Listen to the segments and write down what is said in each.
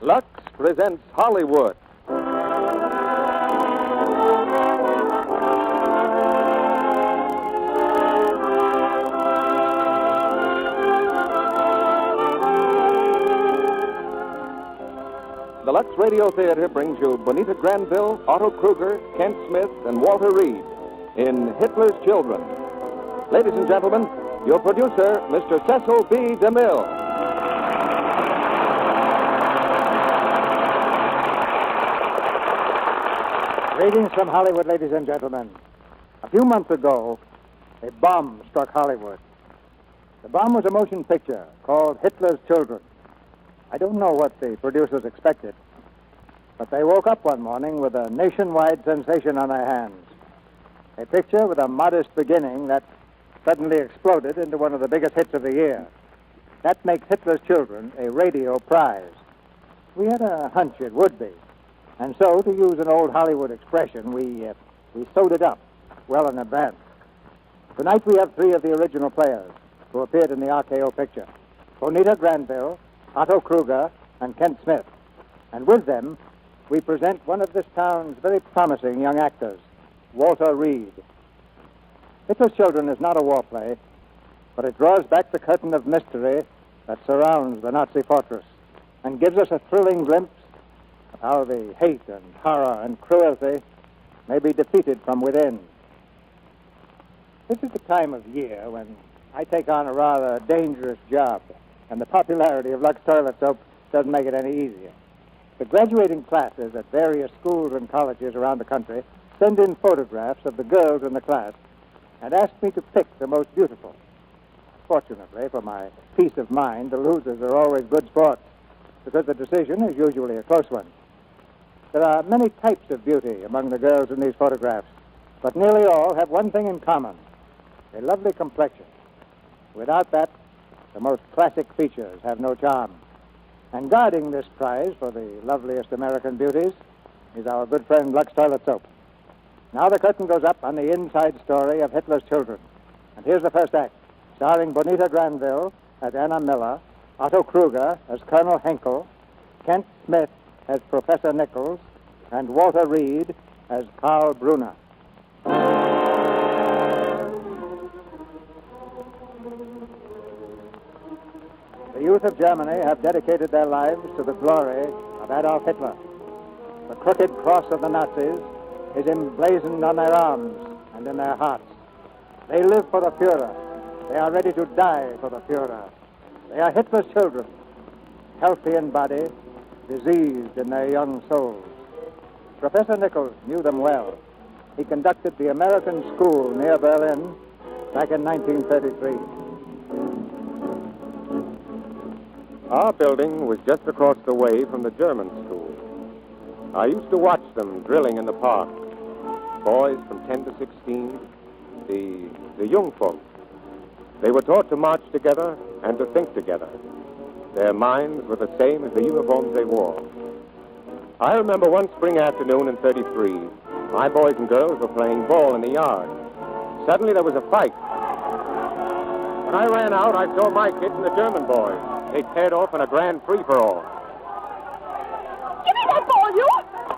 Lux presents Hollywood. The Lux Radio Theatre brings you Bonita Granville, Otto Kruger, Kent Smith, and Walter Reed in Hitler's Children. Ladies and gentlemen, your producer, Mr. Cecil B. DeMille. Greetings from Hollywood, ladies and gentlemen. A few months ago, a bomb struck Hollywood. The bomb was a motion picture called Hitler's Children. I don't know what the producers expected, but they woke up one morning with a nationwide sensation on their hands. A picture with a modest beginning that suddenly exploded into one of the biggest hits of the year. That makes Hitler's Children a radio prize. We had a hunch it would be. And so, to use an old Hollywood expression, we sewed it up well in advance. Tonight we have three of the original players who appeared in the RKO picture. Bonita Granville, Otto Kruger, and Kent Smith. And with them, we present one of this town's very promising young actors, Walter Reed. Hitler's Children is not a war play, but it draws back the curtain of mystery that surrounds the Nazi fortress and gives us a thrilling glimpse of how the hate and horror and cruelty may be defeated from within. This is the time of year when I take on a rather dangerous job, and the popularity of Lux toilet soap doesn't make it any easier. The graduating classes at various schools and colleges around the country send in photographs of the girls in the class and ask me to pick the most beautiful. Fortunately, for my peace of mind, the losers are always good sports, because the decision is usually a close one. There are many types of beauty among the girls in these photographs, but nearly all have one thing in common: a lovely complexion. Without that, the most classic features have no charm. And guarding this prize for the loveliest American beauties is our good friend Lux Toilet Soap. Now the curtain goes up on the inside story of Hitler's Children. And here's the first act, starring Bonita Granville as Anna Miller, Otto Kruger as Colonel Henkel, Kent Smith as Professor Nichols, and Walter Reed as Karl Brunner. The youth of Germany have dedicated their lives to the glory of Adolf Hitler. The crooked cross of the Nazis is emblazoned on their arms and in their hearts. They live for the Führer. They are ready to die for the Führer. They are Hitler's children, healthy in body, diseased in their young souls. Professor Nichols knew them well. He conducted the American school near Berlin back in 1933. Our building was just across the way from the German school. I used to watch them drilling in the park. Boys from 10 to 16, the young folk. They were taught to march together and to think together. Their minds were the same as the uniforms they wore. I remember one spring afternoon in 33, my boys and girls were playing ball in the yard. Suddenly there was a fight. When I ran out, I saw my kids and the German boys. They paired off in a grand free-for-all. Give me that ball, you!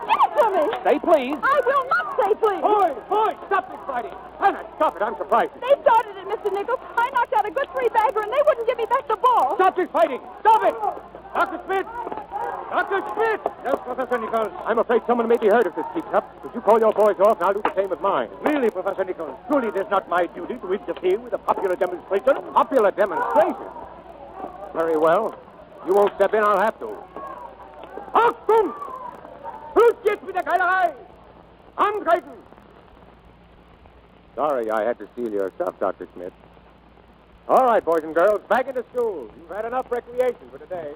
Give it to me! Say please. I will not say please! Boys, stop this fighting. Hannah, stop it, I'm surprised. They started it, Mr. Nichols. I knocked out a good three-bagger, and they wouldn't give me back the ball. Stop this fighting! Stop it! Dr. Smith! Dr. Smith! Yes, Professor Nichols. I'm afraid someone may be hurt if this keeps up. Would you call your boys off, and I'll do the same with mine. Really, Professor Nichols, surely it is not my duty to interfere with a popular demonstration. Popular demonstration? Very well. You won't step in, I'll have to. Achtung! Schluss jetzt mit der Keilerei! Antreten! Sorry I had to steal your stuff, Dr. Smith. All right, boys and girls, back into school. You've had enough recreation for today.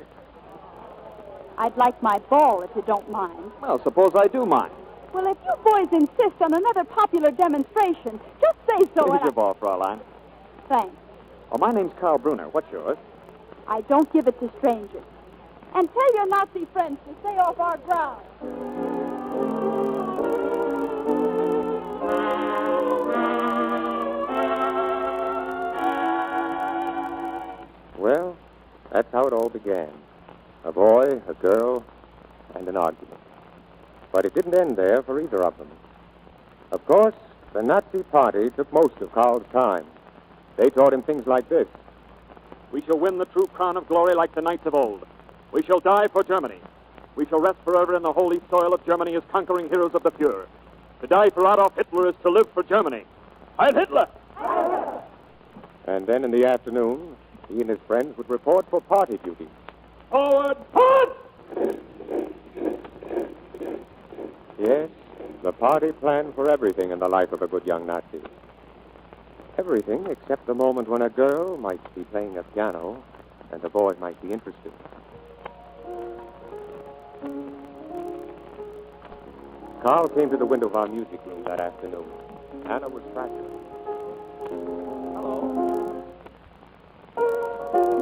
I'd like my ball, if you don't mind. Well, suppose I do mind. Well, if you boys insist on another popular demonstration, just say so. Here's your ball, Fraulein. Thanks. Oh, my name's Karl Brunner. What's yours? I don't give it to strangers. And tell your Nazi friends to stay off our ground. Well, that's how it all began. A boy, a girl, and an argument. But it didn't end there for either of them. Of course, the Nazi Party took most of Karl's time. They taught him things like this. We shall win the true crown of glory like the knights of old. We shall die for Germany. We shall rest forever in the holy soil of Germany as conquering heroes of the pure. To die for Adolf Hitler is to live for Germany. Heil Hitler! And then in the afternoon, he and his friends would report for party duty. Forward, forward! Yes, the party planned for everything in the life of a good young Nazi. Everything except the moment when a girl might be playing the piano and a boy might be interested. Karl came to the window of our music room that afternoon. Anna was practicing. Hello.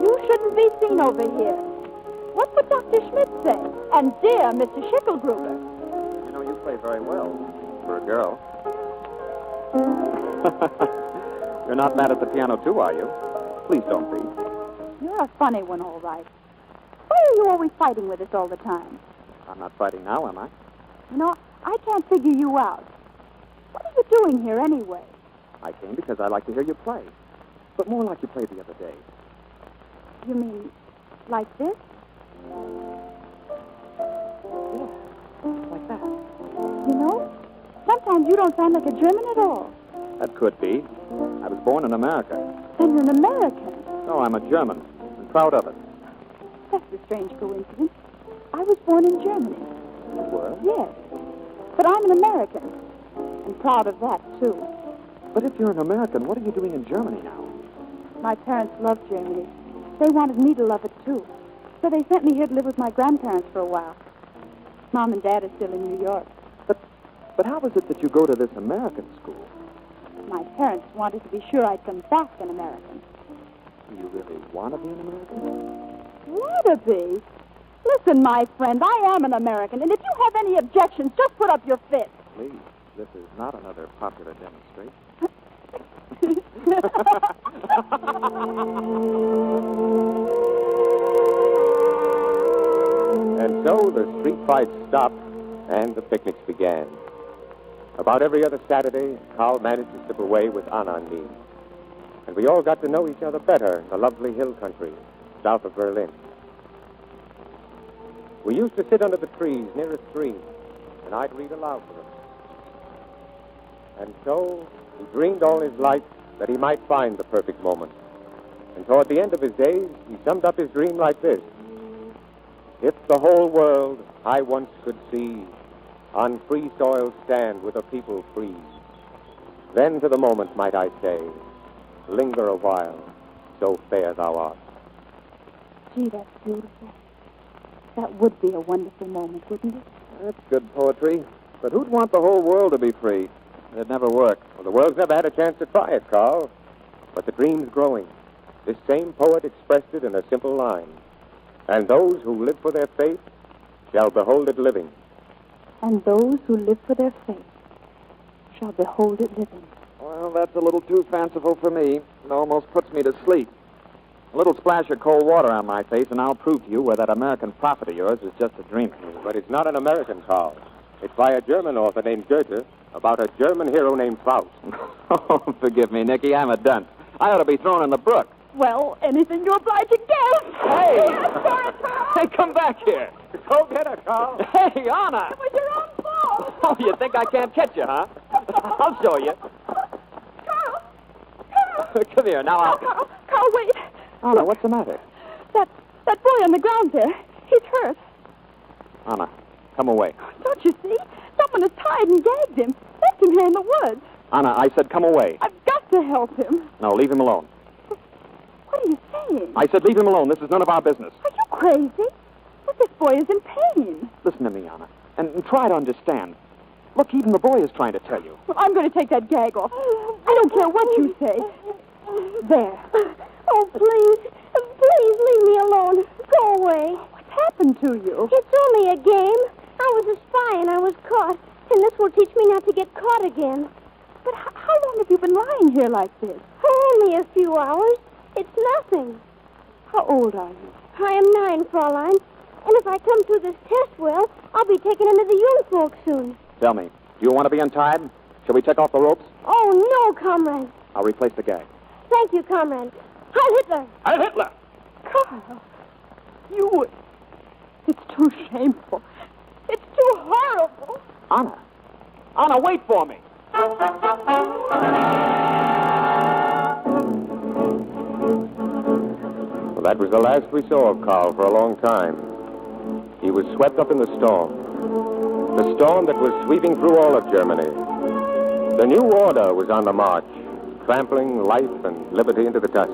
You shouldn't be seen over here. What would Dr. Schmidt say? And dear Mr. Schickelgruber. You know, you play very well for a girl. You're not mad at the piano, too, are you? Please don't be. You're a funny one, all right. Why are you always fighting with us all the time? I'm not fighting now, am I? You know, I can't figure you out. What are you doing here anyway? I came because I like to hear you play. But more like you played the other day. You mean like this? Yeah, like that. You know, sometimes you don't sound like a German at all. That could be. I was born in America. Then you're an American. No, I'm a German, and proud of it. That's a strange coincidence. I was born in Germany. You were? Yes. But I'm an American. And proud of that, too. But if you're an American, what are you doing in Germany now? My parents loved Germany. They wanted me to love it, too. So they sent me here to live with my grandparents for a while. Mom and Dad are still in New York. But how is it that you go to this American school? My parents wanted to be sure I'd come back an American. Do you really want to be an American? Want to be? Listen, my friend, I am an American, and if you have any objections, just put up your fist. Please, this is not another popular demonstration. And so the street fights stopped and the picnics began. About every other Saturday, Karl managed to slip away with Anna and me. And we all got to know each other better in the lovely hill country south of Berlin. We used to sit under the trees near a stream, and I'd read aloud for him. And so he dreamed all his life that he might find the perfect moment. And toward the end of his days, he summed up his dream like this. If the whole world I once could see on free soil stand with a people free, then to the moment might I say, linger a while, so fair thou art. Gee, that's beautiful. That would be a wonderful moment, wouldn't it? That's good poetry. But who'd want the whole world to be free? It'd never work. Well, the world's never had a chance to try it, Karl. But the dream's growing. This same poet expressed it in a simple line. And those who live for their faith shall behold it living. And those who live for their faith shall behold it living. Well, that's a little too fanciful for me. It almost puts me to sleep. A little splash of cold water on my face, and I'll prove to you where that American prophet of yours is just a dreamer. But it's not an American, Karl. It's by a German author named Goethe about a German hero named Faust. Oh, forgive me, Nicky. I'm a dunce. I ought to be thrown in the brook. Well, anything to oblige a guest. Hey! Yes, sorry, Karl. Hey, come back here. Go get her, Karl. Hey, Anna! It was your own fault. Oh, you think I can't catch you, huh? I'll show you. Karl! Come here, now I'll... Karl, wait. Anna, what's the matter? That boy on the ground there, he's hurt. Anna, come away. Don't you see? Someone has tied and gagged him. Left him here in the woods. Anna, I said come away. I've got to help him. No, leave him alone. What are you saying? I said leave him alone. This is none of our business. Are you crazy? But this boy is in pain. Listen to me, Anna, and try to understand. Look, even the boy is trying to tell you. Well, I'm going to take that gag off. I don't care what you say. There. Oh, please. Please leave me alone. Go away. What's happened to you? It's only a game. I was a spy and I was caught. And this will teach me not to get caught again. But how long have you been lying here like this? Only a few hours. It's nothing. How old are you? I am 9, Fraulein. And if I come through this test well, I'll be taken into the young folks soon. Tell me, do you want to be untied? Shall we take off the ropes? Oh, no, comrade. I'll replace the gag. Thank you, comrade. Heil Hitler! Heil Hitler! Carl, you... It's too shameful. It's too horrible. Anna! Anna, wait for me! Well, that was the last we saw of Carl for a long time. He was swept up in the storm. The storm that was sweeping through all of Germany. The new order was on the march, trampling life and liberty into the dust.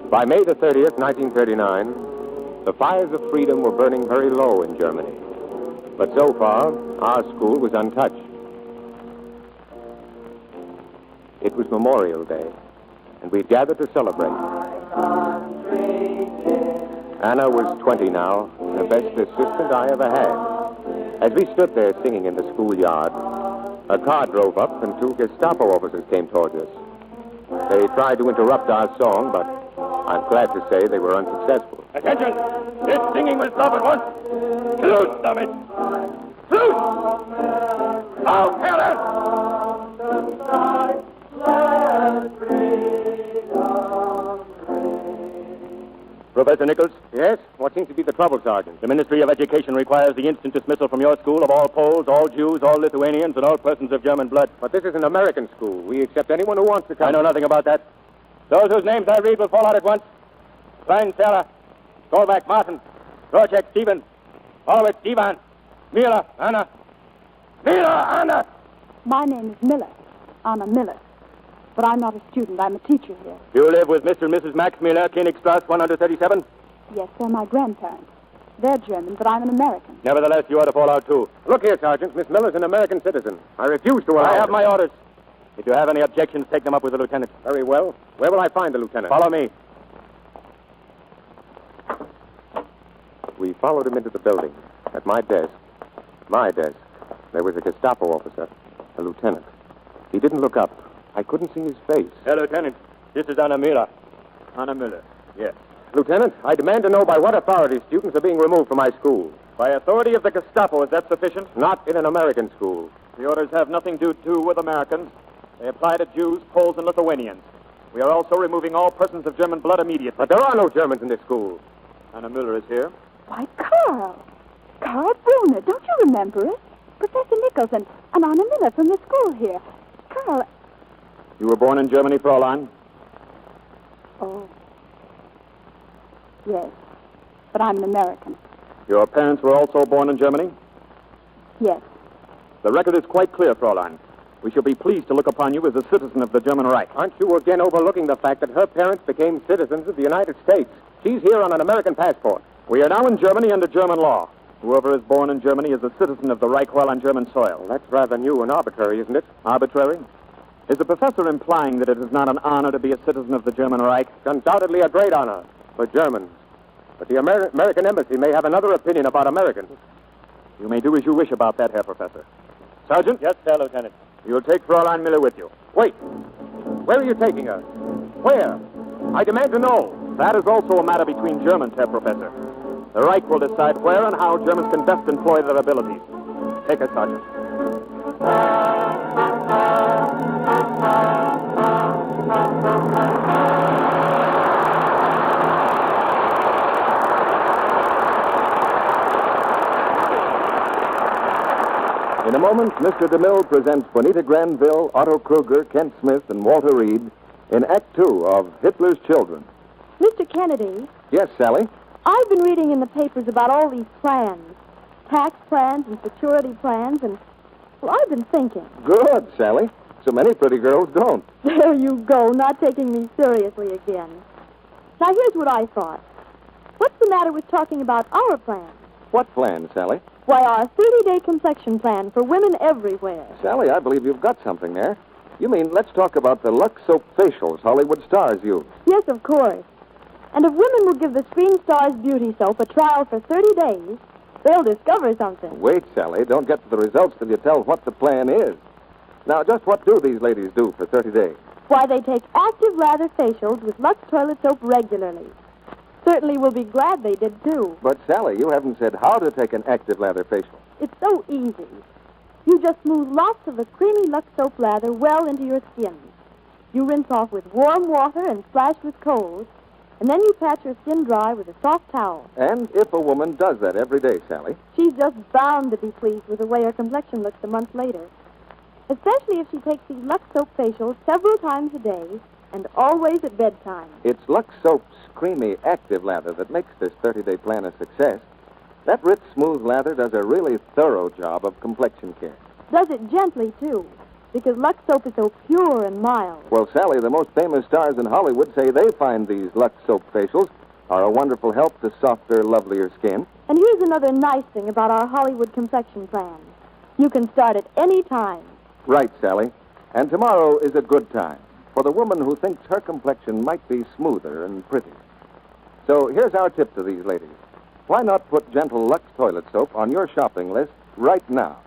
By May the 30th, 1939, the fires of freedom were burning very low in Germany. But so far, our school was untouched. It was Memorial Day, and we'd gathered to celebrate. Anna was 20 now, the best assistant I ever had. As we stood there singing in the schoolyard, a car drove up and two Gestapo officers came towards us. They tried to interrupt our song, but I'm glad to say they were unsuccessful. Attention! This singing will stop at once. Salute, stop it! Salute! Oh, Helen! Professor Nichols? Yes? What seems to be the trouble, Sergeant? The Ministry of Education requires the instant dismissal from your school of all Poles, all Jews, all Lithuanians, and all persons of German blood. But this is an American school. We accept anyone who wants to come. I know nothing about that. Those whose names I read will fall out at once. Klein Sarah, Stolbach Martin, Rorschach Stephen, Horowitz Ivan, Miller Anna. Miller Anna! My name is Miller, Anna Miller. But I'm not a student. I'm a teacher here. You live with Mr. and Mrs. Max Miller, Königstrasse 137? Yes, they're my grandparents. They're German, but I'm an American. Nevertheless, you ought to fall out, too. Look here, Sergeant. Miss Miller's an American citizen. I refuse to allow I have it. my orders. If you have any objections, take them up with the lieutenant. Very well. Where will I find the lieutenant? Follow me. We followed him into the building. At my desk, there was a Gestapo officer, a lieutenant. He didn't look up. I couldn't see his face. Herr Lieutenant, this is Anna Miller. Anna Miller, yes. Lieutenant, I demand to know by what authority students are being removed from my school. By authority of the Gestapo, is that sufficient? Not in an American school. The orders have nothing to do with Americans. They apply to Jews, Poles, and Lithuanians. We are also removing all persons of German blood immediately. But there are no Germans in this school. Anna Miller is here. Why, Carl. Carl Brunner, don't you remember it? Professor Nichols and Anna Miller from the school here. Carl... You were born in Germany, Fraulein? Oh. Yes. But I'm an American. Your parents were also born in Germany? Yes. The record is quite clear, Fraulein. We shall be pleased to look upon you as a citizen of the German Reich. Aren't you again overlooking the fact that her parents became citizens of the United States? She's here on an American passport. We are now in Germany under German law. Whoever is born in Germany is a citizen of the Reich while on German soil. Well, that's rather new and arbitrary, isn't it? Arbitrary? Is the professor implying that it is not an honor to be a citizen of the German Reich? It's undoubtedly a great honor for Germans. But the American embassy may have another opinion about Americans. You may do as you wish about that, Herr Professor. Sergeant? Yes, sir, Lieutenant. You'll take Fraulein Miller with you. Wait. Where are you taking her? Where? I demand to know. That is also a matter between Germans, Herr Professor. The Reich will decide where and how Germans can best employ their abilities. Take her, Sergeant. In a moment, Mr. DeMille presents Bonita Granville, Otto Kruger, Kent Smith, and Walter Reed in Act Two of Hitler's Children. Mr. Kennedy, Yes, Sally? I've been reading in the papers about all these plans. Tax plans and security plans, and, well, I've been thinking. Good, Sally. So many pretty girls don't. There you go, not taking me seriously again. Now, here's what I thought. What's the matter with talking about our plans? What plan, Sally? Why, our 30-day complexion plan for women everywhere. Sally, I believe you've got something there. You mean, let's talk about the Lux soap facials Hollywood stars use. Yes, of course. And if women will give the Screen Stars Beauty Soap a trial for 30 days, they'll discover something. Wait, Sally. Don't get to the results till you tell what the plan is. Now, just what do these ladies do for 30 days? Why, they take active lather facials with Lux toilet soap regularly. certainly will be glad they did, too. But, Sally, you haven't said how to take an active lather facial. It's so easy. You just smooth lots of the creamy Lux soap lather well into your skin. You rinse off with warm water and splash with cold, and then you pat your skin dry with a soft towel. And if a woman does that every day, Sally, she's just bound to be pleased with the way her complexion looks a month later. Especially if she takes these Lux soap facials several times a day and always at bedtime. it's Lux Soap's creamy active lather that makes this 30-day plan a success. That rich, smooth lather does a really thorough job of complexion care. Does it gently, too, because Lux soap is so pure and mild. Well, Sally, the most famous stars in Hollywood say they find these Lux Soap facials are a wonderful help to softer, lovelier skin. And here's another nice thing about our Hollywood complexion plan. You can start at any time. Right, Sally. And tomorrow is a good time for the woman who thinks her complexion might be smoother and prettier. So here's our tip to these ladies. Why not put gentle Lux toilet soap on your shopping list right now?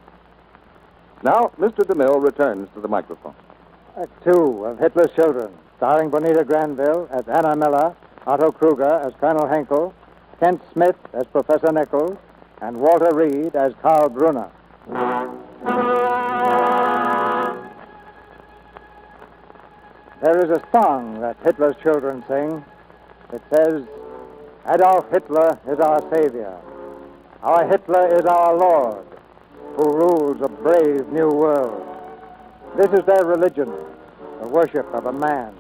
Now, Mr. DeMille returns to the microphone. Act 2 of Hitler's Children, starring Bonita Granville as Anna Miller, Otto Kruger as Colonel Henkel, Kent Smith as Professor Nichols, and Walter Reed as Karl Brunner. There is a song that Hitler's children sing. It says, Adolf Hitler is our savior. Our Hitler is our Lord, who rules a brave new world. This is their religion, the worship of a man.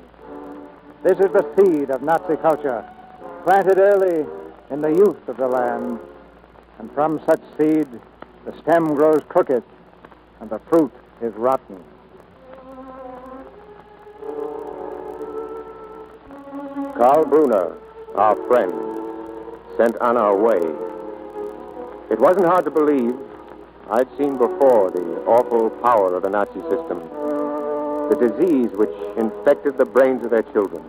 This is the seed of Nazi culture, planted early in the youth of the land. And from such seed, the stem grows crooked, and the fruit is rotten. Karl Brunner, our friend, sent Anna away. It wasn't hard to believe. I'd seen before the awful power of the Nazi system, the disease which infected the brains of their children.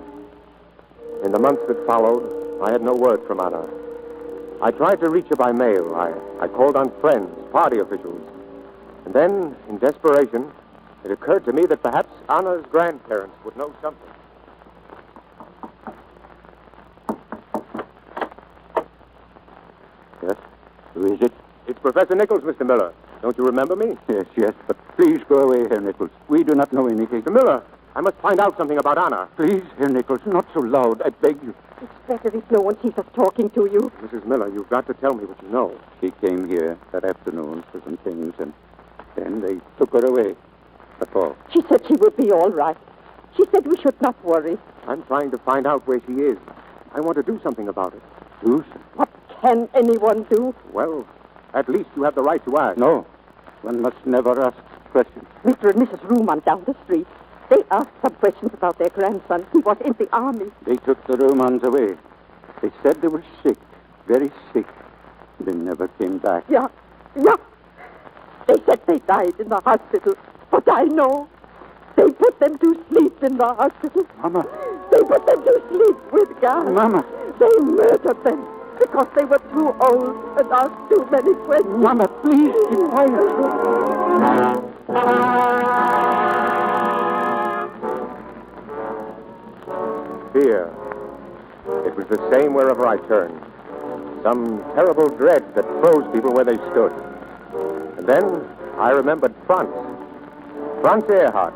In the months that followed, I had no word from Anna. I tried to reach her by mail. I called on friends, party officials. And then, in desperation, it occurred to me that perhaps Anna's grandparents would know something. Yes? Who is it? It's Professor Nichols, Mr. Miller. Don't you remember me? Yes, but please go away, Herr Nichols. We do not know anything. Mr. Miller, I must find out something about Anna. Please, Herr Nichols, not so loud, I beg you. It's better if no one sees us talking to you. Mrs. Miller, you've got to tell me what you know. She came here that afternoon for some things, and then they took her away. That's all. She said she would be all right. She said we should not worry. I'm trying to find out where she is. I want to do something about it. Do? What can anyone do? Well, at least you have the right to ask. No. One must never ask questions. Mr. and Mrs. Ruhmann down the street. They asked some questions about their grandson. He was in the army. They took the Ruhmanns away. They said they were sick, very sick. They never came back. Yeah. They said they died in the hospital. But I know. They put them to sleep in the hospital. Mama. They put them to sleep with gas. Mama. They murdered them because they were too old and asked too many questions. Mama, please keep quiet. Fear. It was the same wherever I turned. Some terrible dread that froze people where they stood. And then I remembered Franz. Franz Erhardt.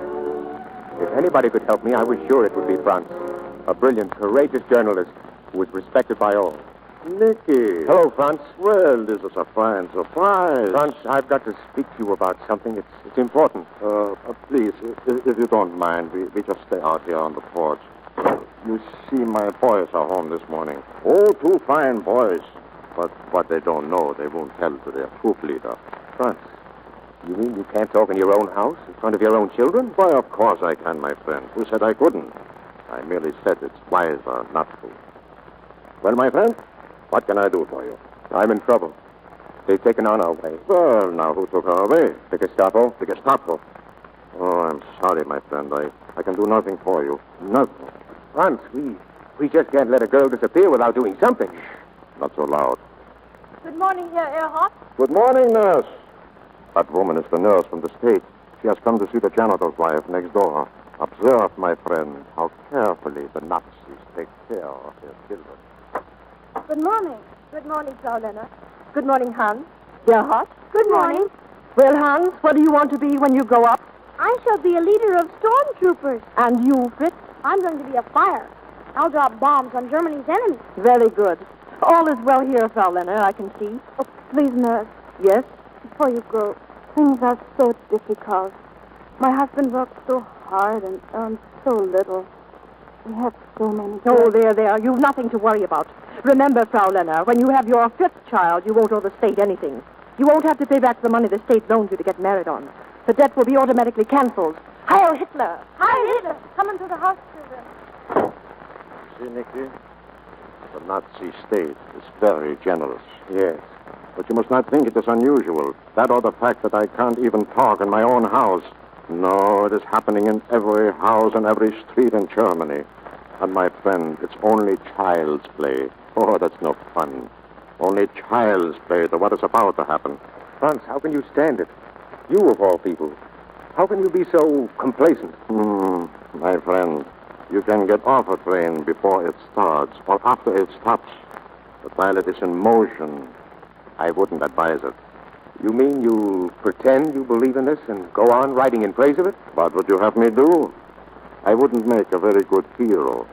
If anybody could help me, I was sure it would be Franz. A brilliant, courageous journalist who was respected by all. Nicky. Hello, Franz. Well, this is a fine surprise. Franz, I've got to speak to you about something. It's important. Please, if you don't mind, we just stay out here on the porch. You see, my boys are home this morning. Oh, two fine boys. But what they don't know, they won't tell to their troop leader. Franz, you mean you can't talk in your own house, in front of your own children? Why, of course I can, my friend. Who said I couldn't? I merely said it's wiser not to. Well, my friend, what can I do for you? I'm in trouble. They've taken Anna away. Well, now, who took her away? The Gestapo? The Gestapo. Oh, I'm sorry, my friend. I can do nothing for you. Nothing. Franz, we just can't let a girl disappear without doing something. Not so loud. Good morning, Herr Erhardt. Good morning, nurse. That woman is the nurse from the States. She has come to see the janitor's wife next door. Observe, my friend, how carefully the Nazis take care of their children. Good morning. Good morning, Frau Lenner. Good morning, Hans. Gerhard. Good morning. Well, Hans, what do you want to be when you grow up? I shall be a leader of stormtroopers. And you, Fritz? I'm going to be a fire. I'll drop bombs on Germany's enemies. Very good. All is well here, Frau Lenner, I can see. Oh, please, nurse, Yes? before you go, things are so difficult. My husband works so hard and earns so little. We have so many... Oh, there. You've nothing to worry about. Remember, Frau Lenner, when you have your 5th child, you won't owe the state anything. You won't have to pay back the money the state loaned you to get married on. The debt will be automatically canceled. Heil Hitler! Hi, Hitler. Come into the house, children. See, Nicky? The Nazi state is very generous. Yes. But you must not think it is unusual. That or the fact that I can't even talk in my own house. No, it is happening in every house and every street in Germany. And my friend, it's only child's play. Oh, that's no fun. Only child's play to what is about to happen. Franz, how can you stand it? You, of all people. How can you be so complacent? My friend, you can get off a train before it starts or after it stops. But while it is in motion, I wouldn't advise it. You mean you pretend you believe in this and go on writing in praise of it? What would you have me do? I wouldn't make a very good hero.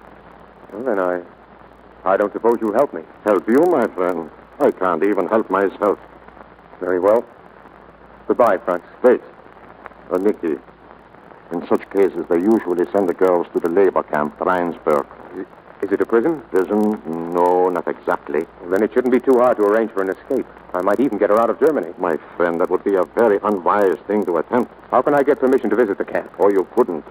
Well, then I don't suppose you'll help me. Help you, my friend? I can't even help myself. Very well. Goodbye, Franz. Wait. Nicky, in such cases, they usually send the girls to the labor camp, Rheinsberg. Is it a prison? Prison? No, not exactly. Well, then it shouldn't be too hard to arrange for an escape. I might even get her out of Germany. My friend, that would be a very unwise thing to attempt. How can I get permission to visit the camp? Oh, you couldn't.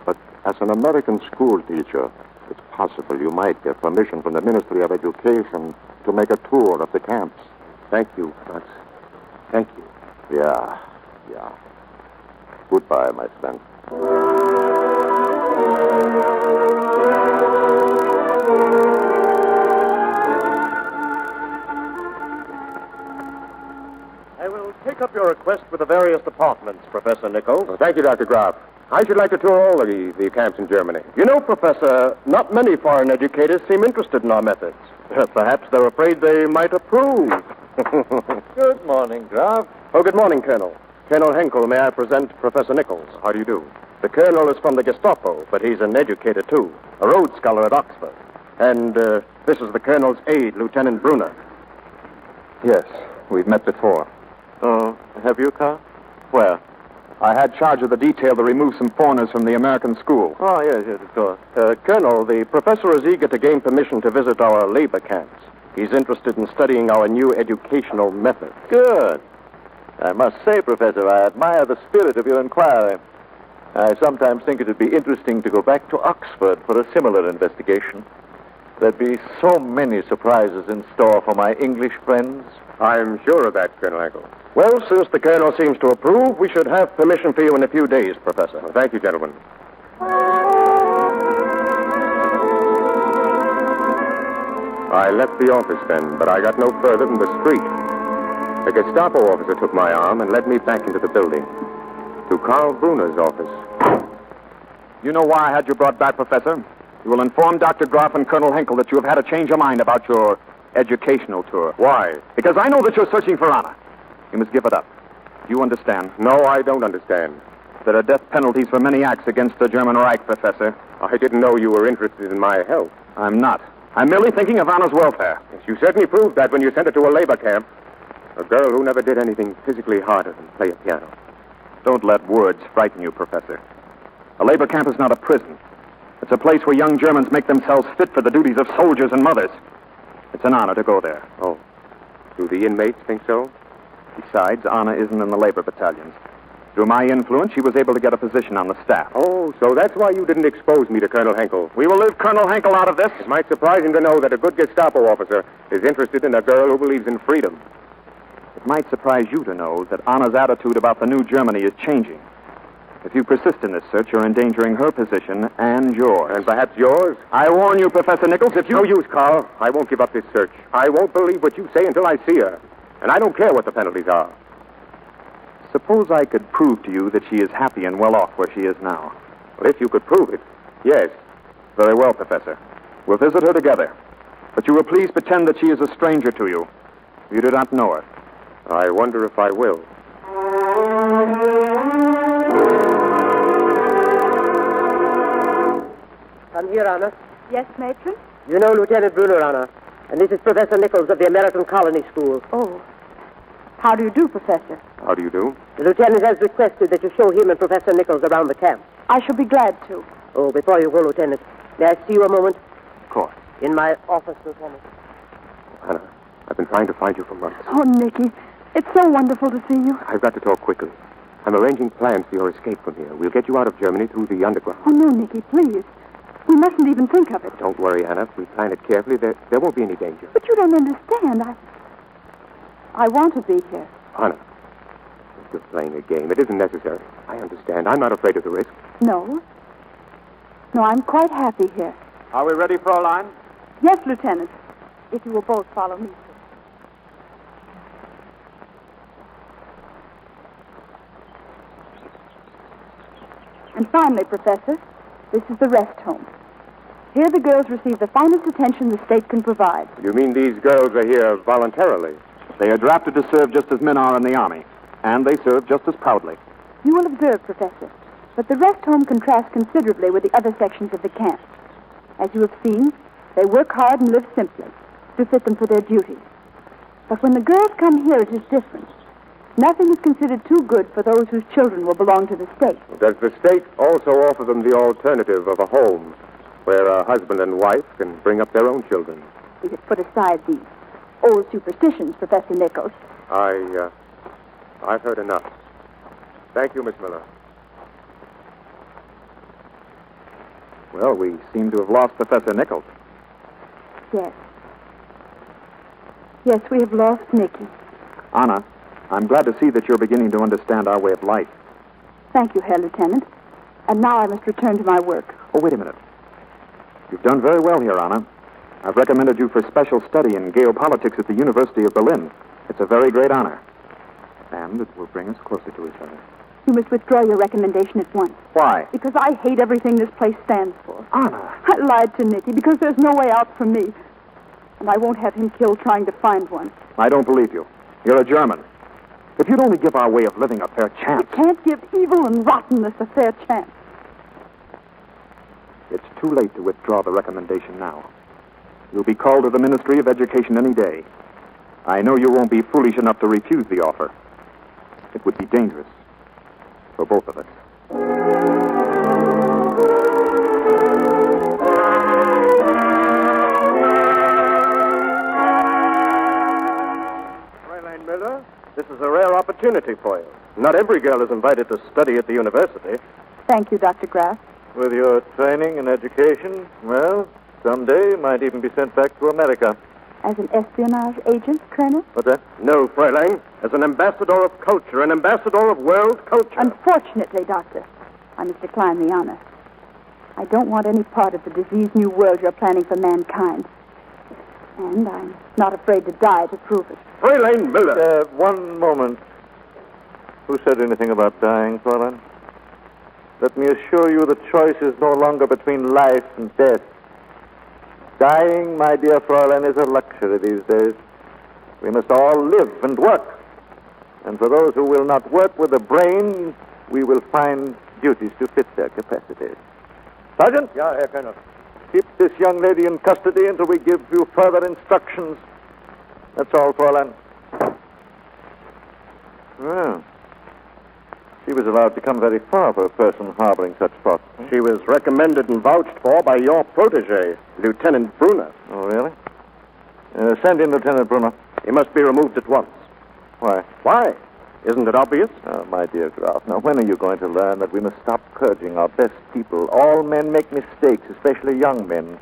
But as an American school teacher, it's possible you might get permission from the Ministry of Education to make a tour of the camps. Thank you, Franz. Thank you. Yeah. Goodbye, my friend. I will take up your request with the various departments, Professor Nichols. Well, thank you, Dr. Graf. I should like to tour all of the camps in Germany. You know, Professor, not many foreign educators seem interested in our methods. Perhaps they're afraid they might approve. Good morning, Graf. Oh, good morning, Colonel. Colonel Henkel, may I present Professor Nichols? How do you do? The Colonel is from the Gestapo, but he's an educator, too. A Rhodes Scholar at Oxford. And this is the Colonel's aide, Lieutenant Brunner. Yes, we've met before. Oh, have you, Carl? Where? I had charge of the detail to remove some foreigners from the American school. Oh, yes, of course. Colonel, the professor is eager to gain permission to visit our labor camps. He's interested in studying our new educational methods. Good. I must say, Professor, I admire the spirit of your inquiry. I sometimes think it would be interesting to go back to Oxford for a similar investigation. There'd be so many surprises in store for my English friends. I'm sure of that, Colonel Henkel. Well, since the Colonel seems to approve, we should have permission for you in a few days, Professor. Well, thank you, gentlemen. I left the office then, but I got no further than the street. The Gestapo officer took my arm and led me back into the building, to Karl Brunner's office. You know why I had you brought back, Professor? You will inform Dr. Graf and Colonel Henkel that you have had a change of mind about your educational tour. Why? Because I know that you're searching for honor. You must give it up. Do you understand? No, I don't understand. There are death penalties for many acts against the German Reich, Professor. I didn't know you were interested in my health. I'm not. I'm merely thinking of Anna's welfare. Yes, you certainly proved that when you sent her to a labor camp. A girl who never did anything physically harder than play a piano. Don't let words frighten you, Professor. A labor camp is not a prison. It's a place where young Germans make themselves fit for the duties of soldiers and mothers. It's an honor to go there. Oh. Do the inmates think so? Besides, Anna isn't in the labor battalions. Through my influence, she was able to get a position on the staff. Oh, so that's why you didn't expose me to Colonel Henkel. We will leave Colonel Henkel out of this. It might surprise him to know that a good Gestapo officer is interested in a girl who believes in freedom. It might surprise you to know that Anna's attitude about the new Germany is changing. If you persist in this search, you're endangering her position and yours. And perhaps yours? I warn you, Professor Nichols, if you... No use, Carl. I won't give up this search. I won't believe what you say until I see her. And I don't care what the penalties are. Suppose I could prove to you that she is happy and well off where she is now. Well, if you could prove it, yes. Very well, Professor. We'll visit her together. But But you will please pretend that she is a stranger to you. You do not know her. I wonder if I will. Come here, Anna. Yes, Matron? You know Lieutenant Brunner, Anna. And this is Professor Nichols of the American Colony School. Oh. How do you do, Professor? How do you do? The lieutenant has requested that you show him and Professor Nichols around the camp. I shall be glad to. Oh, before you go, Lieutenant, may I see you a moment? Of course. In my office, Lieutenant. Anna, I've been trying to find you for months. Oh, Nicky, it's so wonderful to see you. I've got to talk quickly. I'm arranging plans for your escape from here. We'll get you out of Germany through the underground. Oh, no, Nicky, please. We mustn't even think of it. Don't worry, Anna. If we plan it carefully, there won't be any danger. But you don't understand. I want to be here. Anna, you're playing a game. It isn't necessary. I understand. I'm not afraid of the risk. No. No, I'm quite happy here. Are we ready, Fraulein? Yes, Lieutenant. If you will both follow me. And finally, Professor, this is the rest home. Here the girls receive the finest attention the state can provide. You mean these girls are here voluntarily? They are drafted to serve just as men are in the Army, and they serve just as proudly. You will observe, Professor, that the rest home contrasts considerably with the other sections of the camp. As you have seen, they work hard and live simply to fit them for their duties. But when the girls come here, it is different. Nothing is considered too good for those whose children will belong to the state. Does the state also offer them the alternative of a home where a husband and wife can bring up their own children? We have put aside these old superstitions, Professor Nichols. I've heard enough. Thank you, Miss Miller. Well, we seem to have lost Professor Nichols. Yes. Yes, we have lost Nicky. Anna, I'm glad to see that you're beginning to understand our way of life. Thank you, Herr Lieutenant. And now I must return to my work. Oh, wait a minute. You've done very well here, Anna. I've recommended you for special study in geopolitics at the University of Berlin. It's a very great honor. And it will bring us closer to each other. You must withdraw your recommendation at once. Why? Because I hate everything this place stands for. Anna! I lied to Nicky because there's no way out for me. And I won't have him killed trying to find one. I don't believe you. You're a German. If you'd only give our way of living a fair chance... You can't give evil and rottenness a fair chance. It's too late to withdraw the recommendation now. You'll be called to the Ministry of Education any day. I know you won't be foolish enough to refuse the offer. It would be dangerous for both of us. Fräulein Miller, this is a rare opportunity for you. Not every girl is invited to study at the university. Thank you, Dr. Graff. With your training and education, well, someday you might even be sent back to America. As an espionage agent, Colonel? What's that? No, Fräulein. As an ambassador of culture, an ambassador of world culture. Unfortunately, Doctor, I must decline the honor. I don't want any part of the diseased new world you're planning for mankind. And I'm not afraid to die to prove it. Fräulein Miller! One moment. Who said anything about dying, Fräulein? Let me assure you the choice is no longer between life and death. Dying, my dear Fräulein, is a luxury these days. We must all live and work. And for those who will not work with the brain, we will find duties to fit their capacities. Sergeant? Ja, Herr Colonel. Keep this young lady in custody until we give you further instructions. That's all, Fräulein. Well, she was allowed to come very far for a person harboring such thoughts. She was recommended and vouched for by your protege, Lieutenant Brunner. Oh, really? Send in Lieutenant Brunner. He must be removed at once. Why? Why? Isn't it obvious? Oh, my dear Graf, now when are you going to learn that we must stop purging our best people? All men make mistakes, especially young men.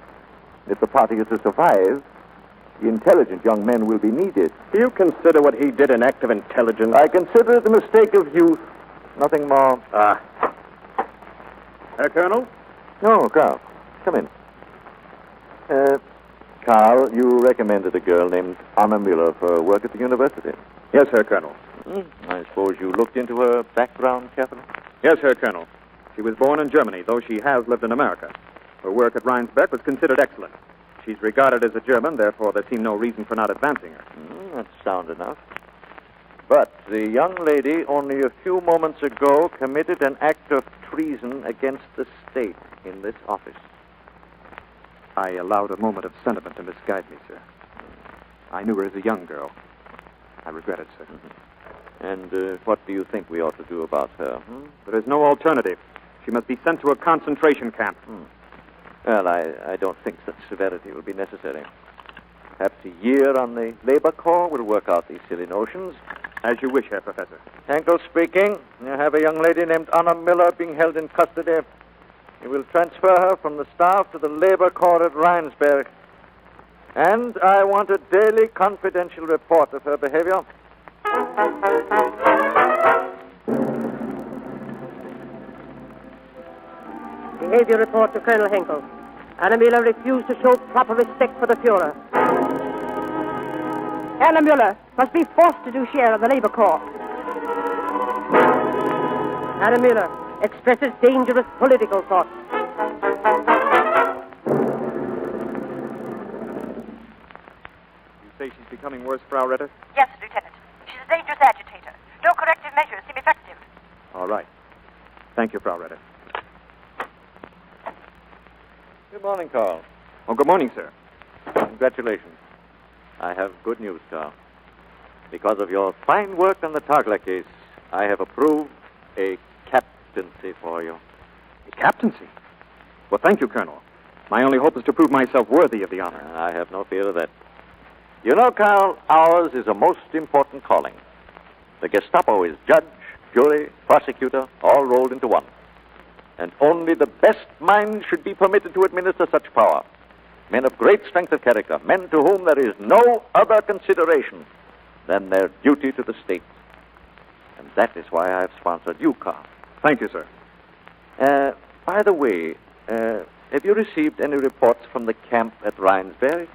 If the party is to survive, the intelligent young men will be needed. Do you consider what he did an act of intelligence? I consider it a mistake of youth. Nothing more. Herr Colonel? No, Carl. Come in. Carl, you recommended a girl named Anna Miller for work at the university. Yes, Herr Colonel. I suppose you looked into her background carefully? Yes, Herr Colonel. She was born in Germany, though she has lived in America. Her work at Rheinsberg was considered excellent. She's regarded as a German, therefore there seemed no reason for not advancing her. That's sound enough. But the young lady, only a few moments ago, committed an act of treason against the state in this office. I allowed a moment of sentiment to misguide me, sir. I knew her as a young girl. I regret it, sir. And what do you think we ought to do about her? There is no alternative. She must be sent to a concentration camp. Well, I don't think such severity will be necessary. Perhaps a year on the labor corps will work out these silly notions. As you wish, Herr Professor. Henkel speaking. You have a young lady named Anna Miller being held in custody. You will transfer her from the staff to the labor corps at Rheinsberg. And I want a daily confidential report of her behavior. Behavior report to Colonel Henkel. Anna Miller refused to show proper respect for the Fuhrer. Anna Muller must be forced to do share of the labor corps. Anna Miller expresses dangerous political thoughts. You say she's becoming worse, Frau Ritter? Yes, Lieutenant. She's a dangerous agitator. No corrective measures seem effective. All right. Thank you, Frau Ritter. Good morning, Carl. Oh, good morning, sir. Congratulations. I have good news, Carl. Because of your fine work on the Tagler case, I have approved a captaincy for you. A captaincy? Well, thank you, Colonel. My only hope is to prove myself worthy of the honor. I have no fear of that. You know, Carl, ours is a most important calling. The Gestapo is judge, jury, prosecutor, all rolled into one. And only the best minds should be permitted to administer such power. Men of great strength of character, men to whom there is no other consideration than their duty to the state. And that is why I have sponsored you, Carl. Thank you, sir. By the way, have you received any reports from the camp at Rheinsberg?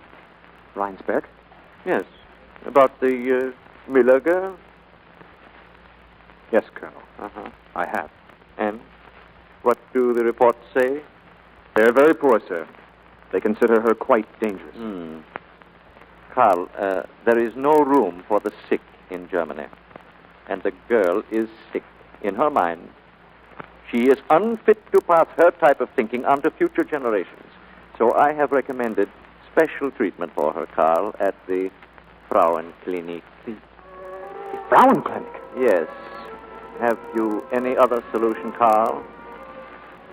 Rheinsberg? Yes. About the Miller girl? Yes, Colonel. Uh-huh. I have. And what do the reports say? They're very poor, sir. They consider her quite dangerous. Carl, there is no room for the sick in Germany. And the girl is sick in her mind. She is unfit to pass her type of thinking on to future generations. So I have recommended special treatment for her, Carl, at the Frauenklinik. The Frauenklinik? Yes. Have you any other solution, Carl?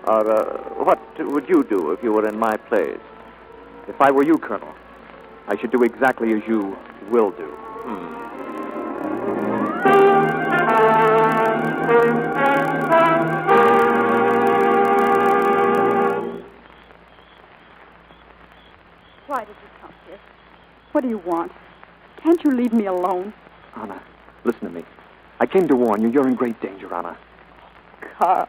Or what would you do if you were in my place? If I were you, Colonel, I should do exactly as you will do. Why did you come here? What do you want? Can't you leave me alone? Anna, listen to me. I came to warn you. You're in great danger, Anna. Carl,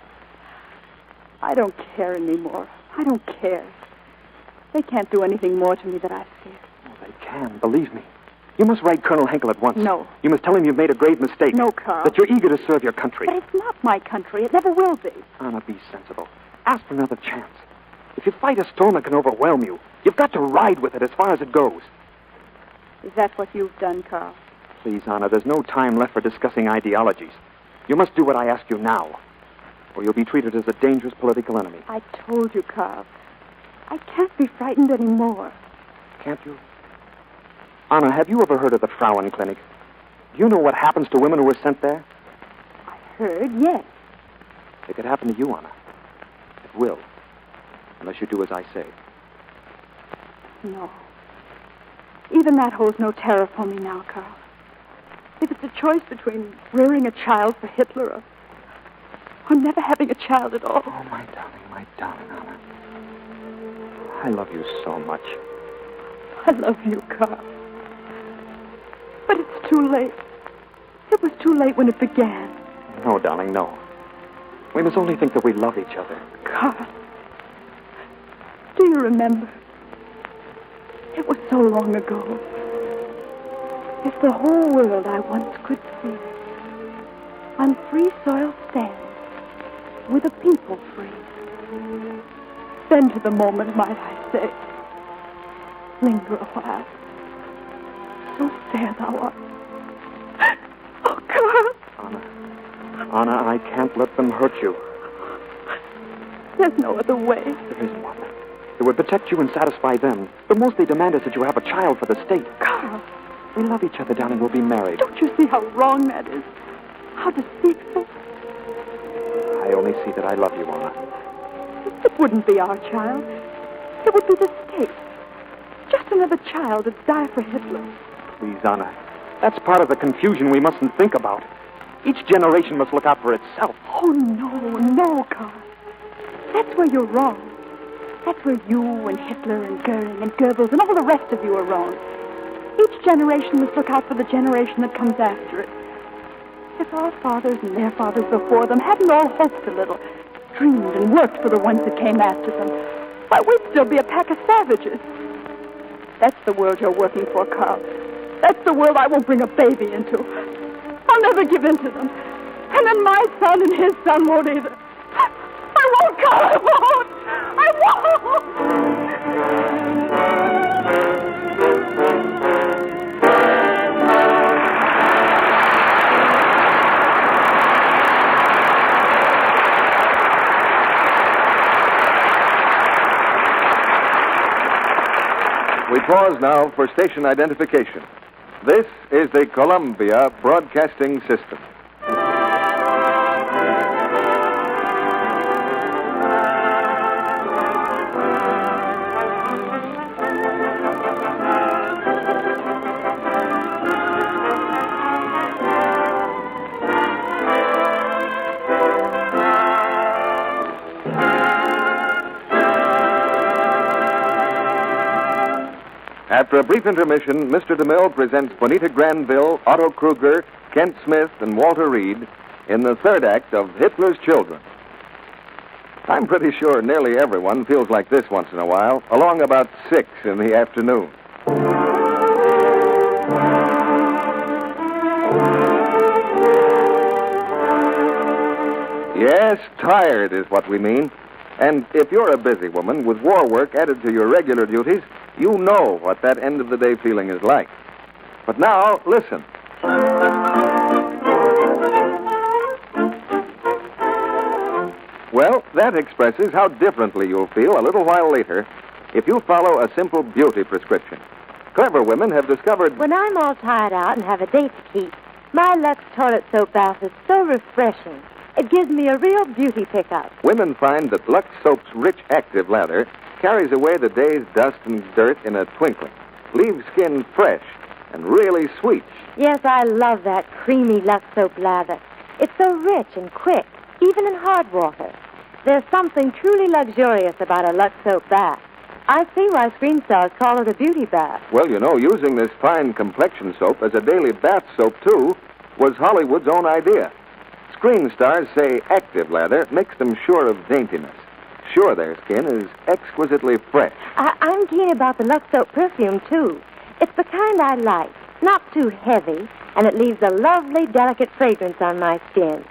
I don't care anymore. I don't care. They can't do anything more to me that I fear. Oh, they can, believe me. You must write Colonel Henkel at once. No. You must tell him you've made a grave mistake. No, Carl. That you're eager to serve your country. But it's not my country. It never will be. Anna, be sensible. Ask for another chance. If you fight a storm that can overwhelm you, you've got to ride with it as far as it goes. Is that what you've done, Carl? Please, Anna, there's no time left for discussing ideologies. You must do what I ask you now, or you'll be treated as a dangerous political enemy. I told you, Carl. I can't be frightened anymore. Can't you? Anna, have you ever heard of the Frauenklinik? Do you know what happens to women who are sent there? I heard, yes. It could happen to you, Anna. It will. Unless you do as I say. No. Even that holds no terror for me now, Carl. If it's a choice between rearing a child for Hitler or never having a child at all. Oh, my darling Anna. I love you so much. I love you, Carl. But it's too late. It was too late when it began. No, darling, no. We must only think that we love each other. Carl, do you remember? It was so long ago. If the whole world I once could see, on free soil stand, with a people free, then to the moment might I say, Linger a while. So fair thou art. Oh, Carl. Anna, I can't let them hurt you. There's no other way. There is one. It would protect you and satisfy them. The most they demand is that you have a child for the state. Carl. We love each other, darling. We'll be married. Don't you see how wrong that is? How deceitful? I only see that I love you, Anna. It wouldn't be our child. It would be the state. Just another child to die for Hitler. Please, Anna. That's part of the confusion we mustn't think about. Each generation must look out for itself. Oh, no, Carl. That's where you're wrong. That's where you and Hitler and Goering and Goebbels and all the rest of you are wrong. Each generation must look out for the generation that comes after it. If our fathers and their fathers before them hadn't all hoped a little, dreamed and worked for the ones that came after them, why, we'd still be a pack of savages. That's the world you're working for, Carl. That's the world I won't bring a baby into. I'll never give in to them. And then my son and his son won't either. I won't, Carl, I won't! I won't! We pause now for station identification. This is the Columbia Broadcasting System. After a brief intermission, Mr. DeMille presents Bonita Granville, Otto Kruger, Kent Smith, and Walter Reed in the third act of Hitler's Children. I'm pretty sure nearly everyone feels like this once in a while, along about 6 in the afternoon. Yes, tired is what we mean. And if you're a busy woman with war work added to your regular duties, you know what that end-of-the-day feeling is like. But now, listen. Well, that expresses how differently you'll feel a little while later if you follow a simple beauty prescription. Clever women have discovered... When I'm all tired out and have a date to keep, my Lux toilet soap bath is so refreshing. It gives me a real beauty pickup. Women find that Lux Soap's rich active lather carries away the day's dust and dirt in a twinkling, leaves skin fresh and really sweet. Yes, I love that creamy Lux Soap lather. It's so rich and quick, even in hard water. There's something truly luxurious about a Lux Soap bath. I see why screen stars call it a beauty bath. Well, you know, using this fine complexion soap as a daily bath soap, too, was Hollywood's own idea. Screen stars say active lather makes them sure of daintiness, sure their skin is exquisitely fresh. I'm keen about the Lux Soap perfume, too. It's the kind I like, not too heavy, and it leaves a lovely, delicate fragrance on my skin.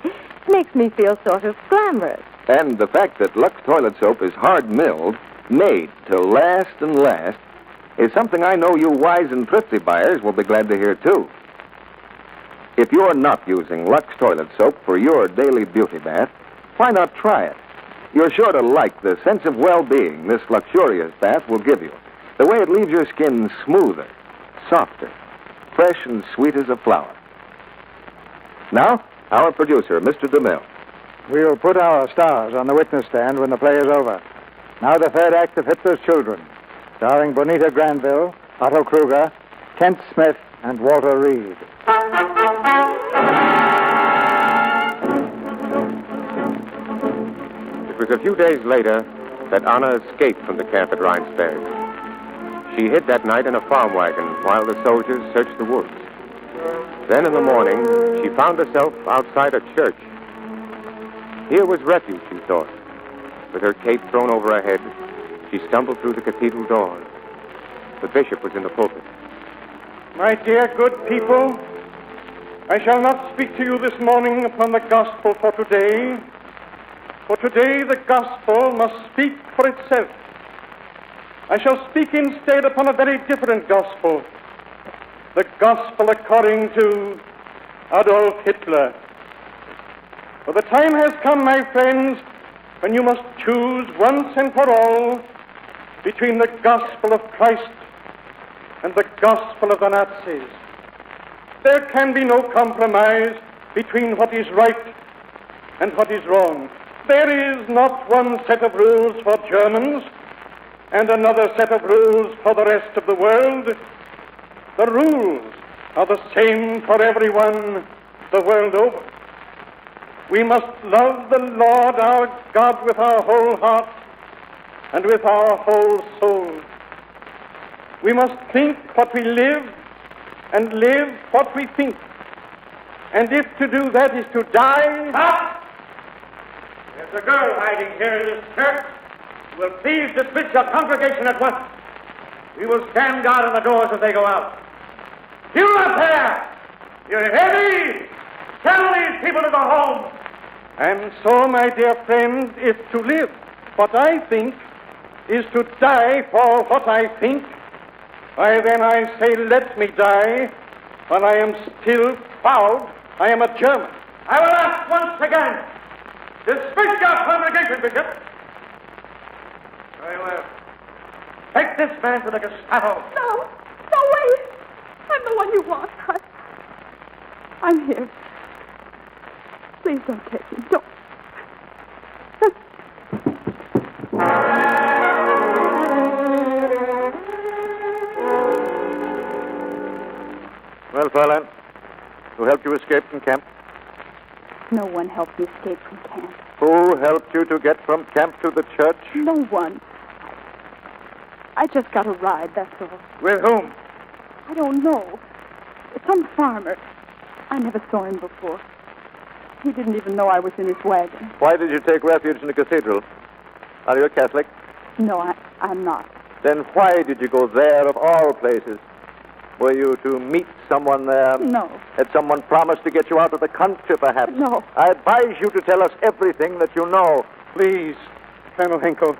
It makes me feel sort of glamorous. And the fact that Lux toilet soap is hard-milled, made to last and last, is something I know you wise and thrifty buyers will be glad to hear, too. If you're not using Lux toilet soap for your daily beauty bath, why not try it? You're sure to like the sense of well-being this luxurious bath will give you. The way it leaves your skin smoother, softer, fresh and sweet as a flower. Now, our producer, Mr. DeMille. We'll put our stars on the witness stand when the play is over. Now the third act of Hitler's Children, starring Bonita Granville, Otto Kruger, Kent Smith, and Walter Reed. It was a few days later that Anna escaped from the camp at Rheinsberg. She hid that night in a farm wagon while the soldiers searched the woods. Then in the morning, she found herself outside a church. Here was refuge, she thought. With her cape thrown over her head, she stumbled through the cathedral door. The bishop was in the pulpit. My dear good people, I shall not speak to you this morning upon the gospel for today. For today the gospel must speak for itself. I shall speak instead upon a very different gospel. The gospel according to Adolf Hitler. For the time has come, my friends, when you must choose once and for all between the gospel of Christ and the gospel of the Nazis. There can be no compromise between what is right and what is wrong. There is not one set of rules for Germans and another set of rules for the rest of the world. The rules are the same for everyone the world over. We must love the Lord our God with our whole heart and with our whole soul. We must think what we live and live what we think. And if to do that is to die... Stop! There's a girl hiding here in this church. Will please dismiss your congregation at once. We will stand guard on the doors as they go out. You up there! You hear me? Tell these people to go home. And so, my dear friends, if to live what I think is to die for what I think, why then I say let me die while I am still proud I am a German. I will ask once again. Dismiss your congregation, Bishop. Very well. Take this man to the Gestapo. No, wait. I'm the one you want. I'm here. Please don't take him. Don't. Well, Fräulein, who helped you escape from camp? No one helped me escape from camp. Who helped you to get from camp to the church? No one. I just got a ride, that's all. With whom? I don't know. Some farmer. I never saw him before. He didn't even know I was in his wagon. Why did you take refuge in the cathedral? Are you a Catholic? No, I'm not. Then why did you go there of all places? Were you to meet someone there? No. Had someone promised to get you out of the country, perhaps? No. I advise you to tell us everything that you know. Please, Colonel Henkel,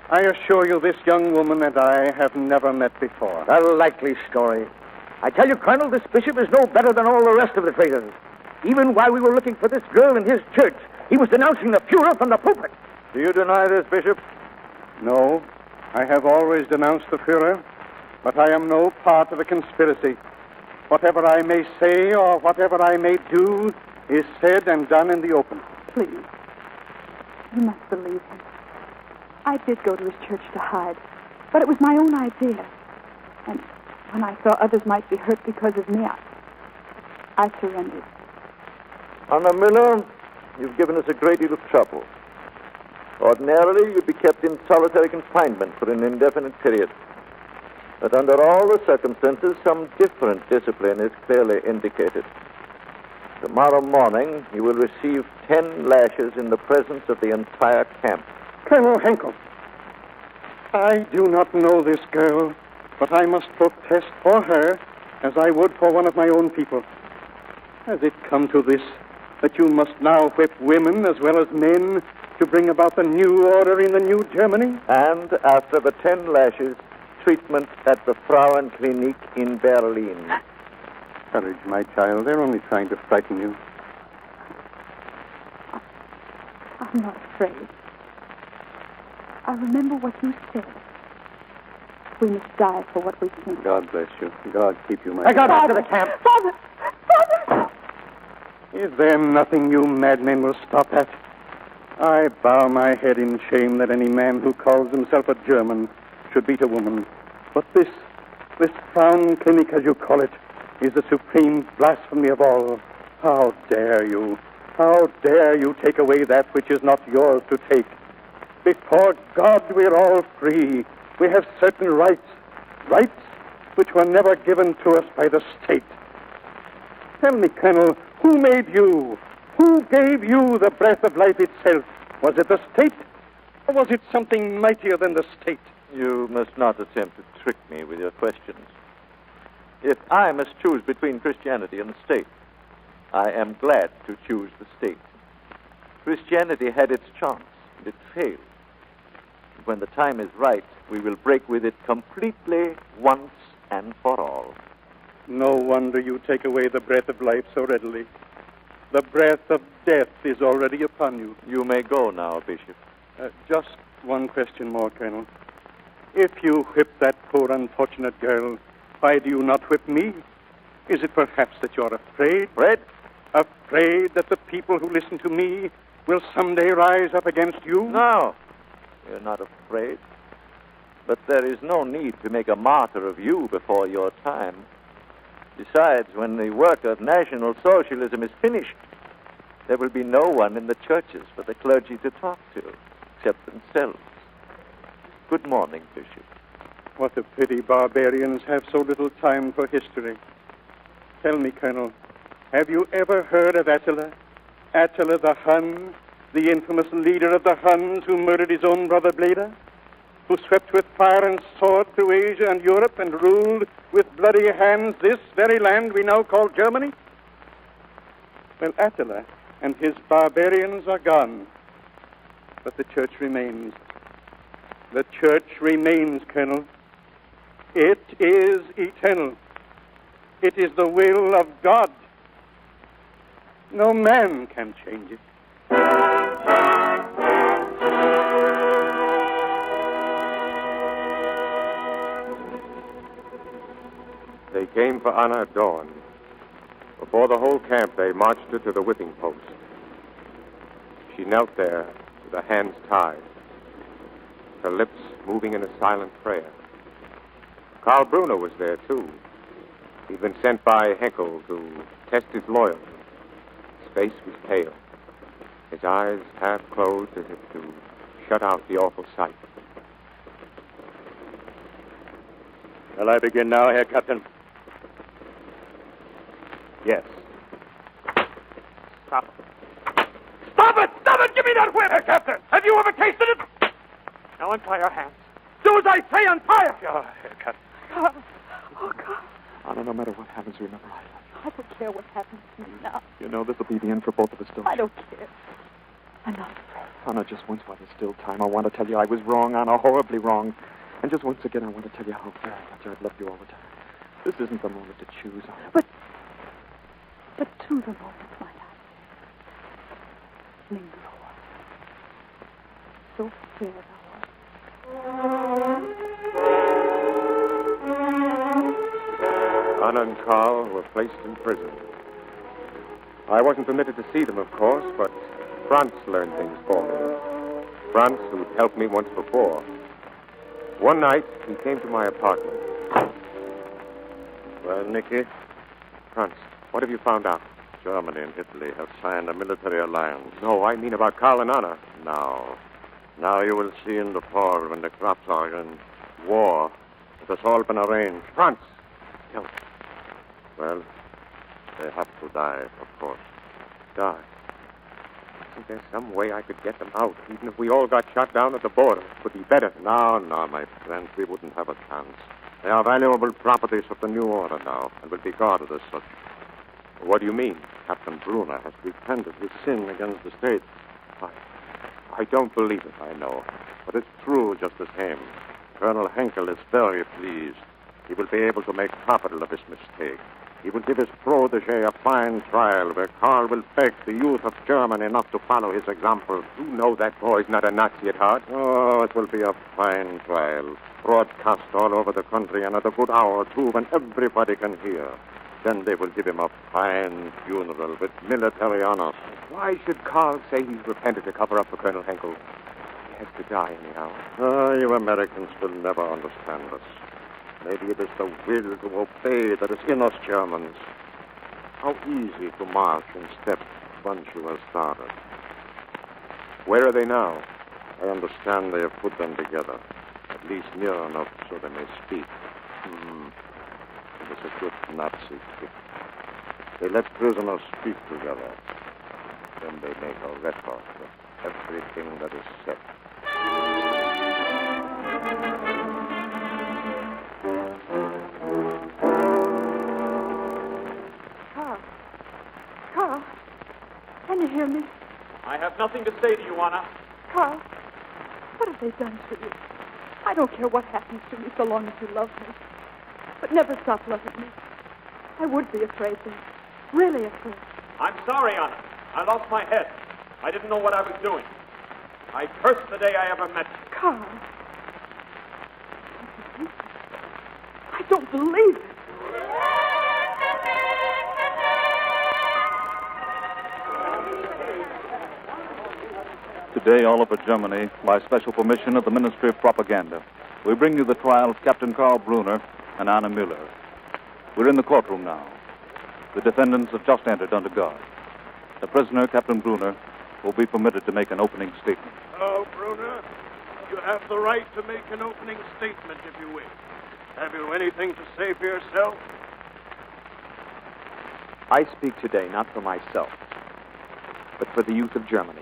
I assure you this young woman and I have never met before. A likely story. I tell you, Colonel, this bishop is no better than all the rest of the traitors. Even while we were looking for this girl in his church, he was denouncing the Fuhrer from the pulpit. Do you deny this, Bishop? No, I have always denounced the Fuhrer, but I am no part of the conspiracy. Whatever I may say or whatever I may do is said and done in the open. Please, you must believe him. I did go to his church to hide, but it was my own idea. And when I saw others might be hurt because of me, I surrendered. Anna Miller, you've given us a great deal of trouble. Ordinarily, you'd be kept in solitary confinement for an indefinite period. But under all the circumstances, some different discipline is clearly indicated. Tomorrow morning, you will receive 10 lashes in the presence of the entire camp. Colonel Henkel, I do not know this girl, but I must protest for her as I would for one of my own people. Has it come to this, that you must now whip women as well as men to bring about the new order in the new Germany? And after the 10 lashes, treatment at the Frauenklinik in Berlin. Courage, my child. They're only trying to frighten you. I'm not afraid. I remember what you said. We must die for what we think. God bless you. God keep you, my I got child. back to the camp. Father! Is there nothing you madmen will stop at? I bow my head in shame that any man who calls himself a German should beat a woman. But this Frauenklinik, as you call it, is the supreme blasphemy of all. How dare you? How dare you take away that which is not yours to take? Before God, we're all free. We have certain rights. Rights which were never given to us by the state. Tell me, Colonel, who made you? Who gave you the breath of life itself? Was it the state? Or was it something mightier than the state? You must not attempt to trick me with your questions. If I must choose between Christianity and the state, I am glad to choose the state. Christianity had its chance, and it failed. When the time is right, we will break with it completely once and for all. No wonder you take away the breath of life so readily. The breath of death is already upon you. You may go now, Bishop. Just one question more, Colonel. If you whip that poor unfortunate girl, why do you not whip me? Is it perhaps that you're afraid? Afraid? Afraid that the people who listen to me will someday rise up against you? No, we're not afraid. But there is no need to make a martyr of you before your time. Besides, when the work of National Socialism is finished, there will be no one in the churches for the clergy to talk to, except themselves. Good morning, Bishop. What a pity barbarians have so little time for history. Tell me, Colonel, have you ever heard of Attila? Attila the Hun, the infamous leader of the Huns who murdered his own brother Bleda? Who swept with fire and sword through Asia and Europe and ruled with bloody hands this very land we now call Germany? Well, Attila and his barbarians are gone, but the church remains. The church remains, Colonel. It is eternal. It is the will of God. No man can change it. They came for Anna at dawn. Before the whole camp, they marched her to the whipping post. She knelt there with her hands tied, her lips moving in a silent prayer. Karl Brunner was there, too. He'd been sent by Henkel to test his loyalty. His face was pale, his eyes half closed as if to shut out the awful sight. Shall I begin now, Herr Captain? Yes. Stop it. Stop it! Stop it! Give me that whip! Herr Captain, have you ever tasted it? Now untie your hands. Do as I say, untie it! Oh, Herr Captain. God. Oh, God. Anna, no matter what happens, remember I love you. I don't care what happens to me now. You know this will be the end for both of us, don't you? I don't care. I'm not afraid. Anna, just once while there's still time, I want to tell you I was wrong, Anna, horribly wrong. And just once again, I want to tell you how very much I've loved you all the time. This isn't the moment to choose, Anna. But to the moment, my love. Linger a while. So fair thou art. Anna and Karl were placed in prison. I wasn't permitted to see them, of course, but Franz learned things for me. Franz, who'd helped me once before. One night, he came to my apartment. Well, Nicky? Franz, what have you found out? Germany and Italy have signed a military alliance. No, I mean about Karl and Anna. Now you will see in the fall when the crops are in war. It has all been arranged. Franz, tell me. Well, they have to die, of course. Die? Isn't there some way I could get them out, even if we all got shot down at the border? It would be better. No, my friend, we wouldn't have a chance. They are valuable properties of the new order now, and will be guarded as such. What do you mean? Captain Brunner has repented his sin against the state. I don't believe it. I know, but it's true just the same. Colonel Henkel is very pleased. He will be able to make capital of his mistake. He will give his protege a fine trial where Karl will beg the youth of Germany not to follow his example. You know that boy's not a Nazi at heart. Oh, it will be a fine trial. Broadcast all over the country and at a good hour, too, when everybody can hear. Then they will give him a fine funeral with military honors. Why should Karl say he's repented to cover up for Colonel Henkel? He has to die anyhow. You Americans will never understand us. Maybe it is the will to obey that is in us Germans. How easy to march in step once you have started. Where are they now? I understand they have put them together, at least near enough so they may speak. It is a good Nazi trick. They let prisoners speak together. Then they make a record of everything that is said. Karl, can you hear me? I have nothing to say to you, Anna. Karl, What have they done to you? I don't care what happens to me so long as you love me. But never stop loving me. I would be afraid then. Really afraid. I'm sorry, Anna. I lost my head. I didn't know what I was doing. I cursed the day I ever met you. Carl. I don't believe it. Today, all over Germany, by special permission of the Ministry of Propaganda, we bring you the trial of Captain Karl Brunner and Anna Müller. We're in the courtroom now. The defendants have just entered under guard. The prisoner, Captain Brunner, will be permitted to make an opening statement. Oh, Brunner, you have the right to make an opening statement if you wish. Have you anything to say for yourself? I speak today not for myself, but for the youth of Germany.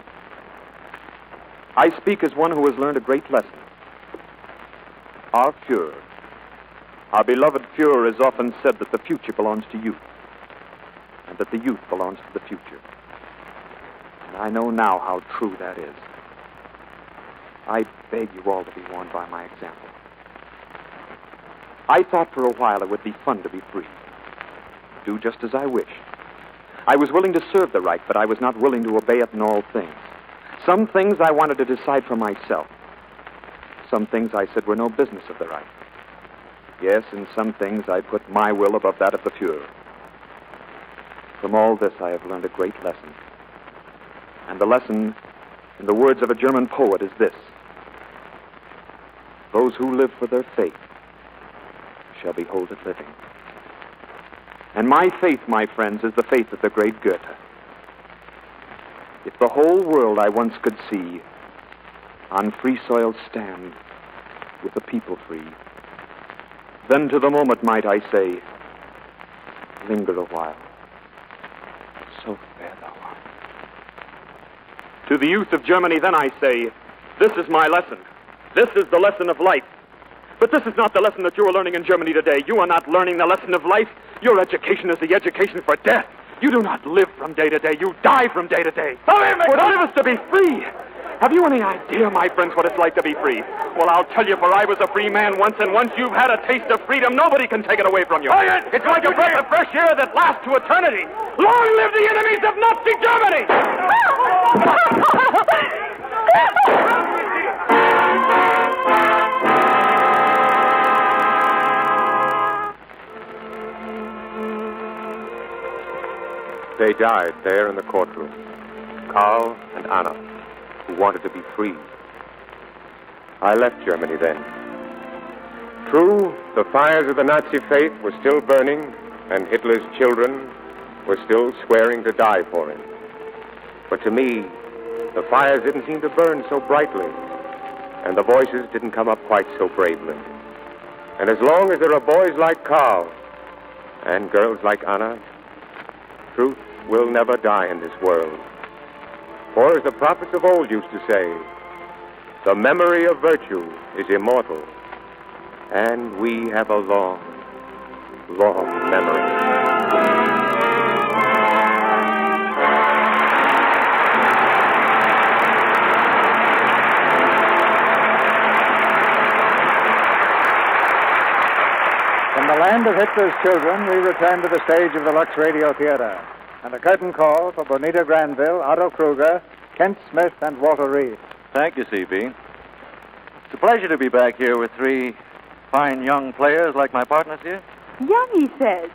I speak as one who has learned a great lesson. Our Fuhrer, our beloved Fuhrer, has often said that the future belongs to youth, and that the youth belongs to the future. And I know now how true that is. I beg you all to be warned by my example. I thought for a while it would be fun to be free, do just as I wished. I was willing to serve the right, but I was not willing to obey it in all things. Some things I wanted to decide for myself. Some things I said were no business of the right. Yes, in some things I put my will above that of the Fuhrer. From all this I have learned a great lesson. And the lesson, in the words of a German poet, is this: those who live for their faith shall behold it living. And my faith, my friends, is the faith of the great Goethe. If the whole world I once could see on free soil stand with the people free, then to the moment might I say, linger a while, so fare thou on. To the youth of Germany then I say, this is my lesson. This is the lesson of life. But this is not the lesson that you are learning in Germany today. You are not learning the lesson of life. Your education is the education for death. You do not live from day to day. You die from day to day. For none of us to be free. Have you any idea, my friends, what it's like to be free? Well, I'll tell you, for I was a free man once, and once you've had a taste of freedom, nobody can take it away from you. It's like a breath of fresh air that lasts to eternity. Long live the enemies of Nazi Germany! They died there in the courtroom. Karl and Anna, who wanted to be free. I left Germany then. True, the fires of the Nazi faith were still burning, and Hitler's children were still swearing to die for him. But to me, the fires didn't seem to burn so brightly, and the voices didn't come up quite so bravely. And as long as there are boys like Karl and girls like Anna, truth will never die in this world. For as the prophets of old used to say, the memory of virtue is immortal, and we have a long, long memory. From the land of Hitler's children, we return to the stage of the Lux Radio Theatre. And a curtain call for Bonita Granville, Otto Kruger, Kent Smith, and Walter Reed. Thank you, C.B. It's a pleasure to be back here with three fine young players like my partners here. Young, he says.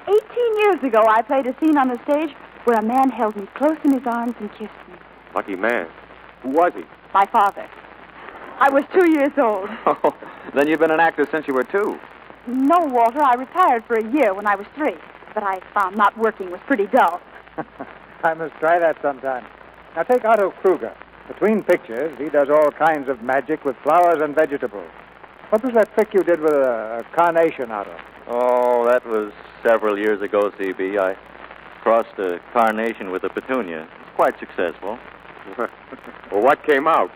18 years ago, I played a scene on the stage where a man held me close in his arms and kissed me. Lucky man. Who was he? My father. I was 2 years old. Oh, then you've been an actor since you were 2. No, Walter, I retired for a year when I was 3. But I found not working was pretty dull. I must try that sometime. Now take Otto Kruger. Between pictures, he does all kinds of magic with flowers and vegetables. What was that trick you did with a carnation, Otto? Oh, that was several years ago, C.B. I crossed a carnation with a petunia. It's quite successful. Well, what came out?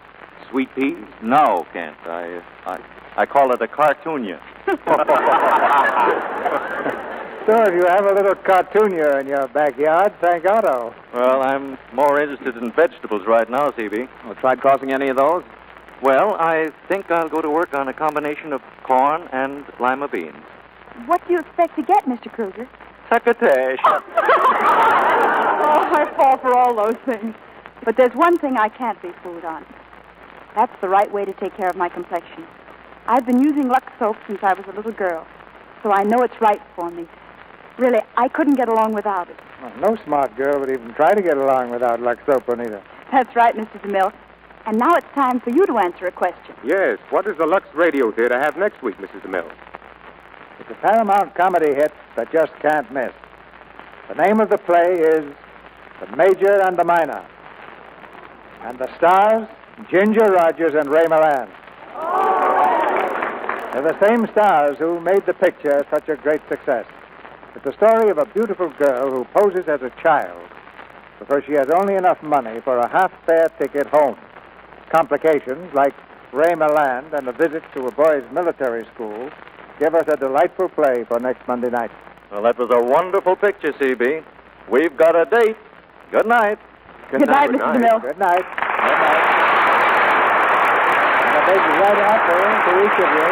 Sweet peas? No, Kent. I call it a cartoonia. So if you have a little cartoonia in your backyard, thank Otto. Well, I'm more interested in vegetables right now, C.B. Well, tried crossing any of those? Well, I think I'll go to work on a combination of corn and lima beans. What do you expect to get, Mr. Kruger? Succotash. Oh, I fall for all those things. But there's one thing I can't be fooled on. That's the right way to take care of my complexion. I've been using Lux soap since I was a little girl, so I know it's right for me. Really, I couldn't get along without it. Well, no smart girl would even try to get along without Lux soap, Bonita. That's right, Mrs. DeMille. And now it's time for you to answer a question. Yes, what does the Lux Radio Theatre have next week, Mrs. DeMille? It's a Paramount comedy hit that just can't miss. The name of the play is The Major and the Minor. And the stars, Ginger Rogers and Ray Milland. They're the same stars who made the picture such a great success. It's the story of a beautiful girl who poses as a child because she has only enough money for a half-fare ticket home. Complications like Ray Milland and a visit to a boys' military school give us a delightful play for next Monday night. Well, that was a wonderful picture, C.B. We've got a date. Good night. Good night, Mrs. DeMille. Good night. Good night. And a big right after to each of you.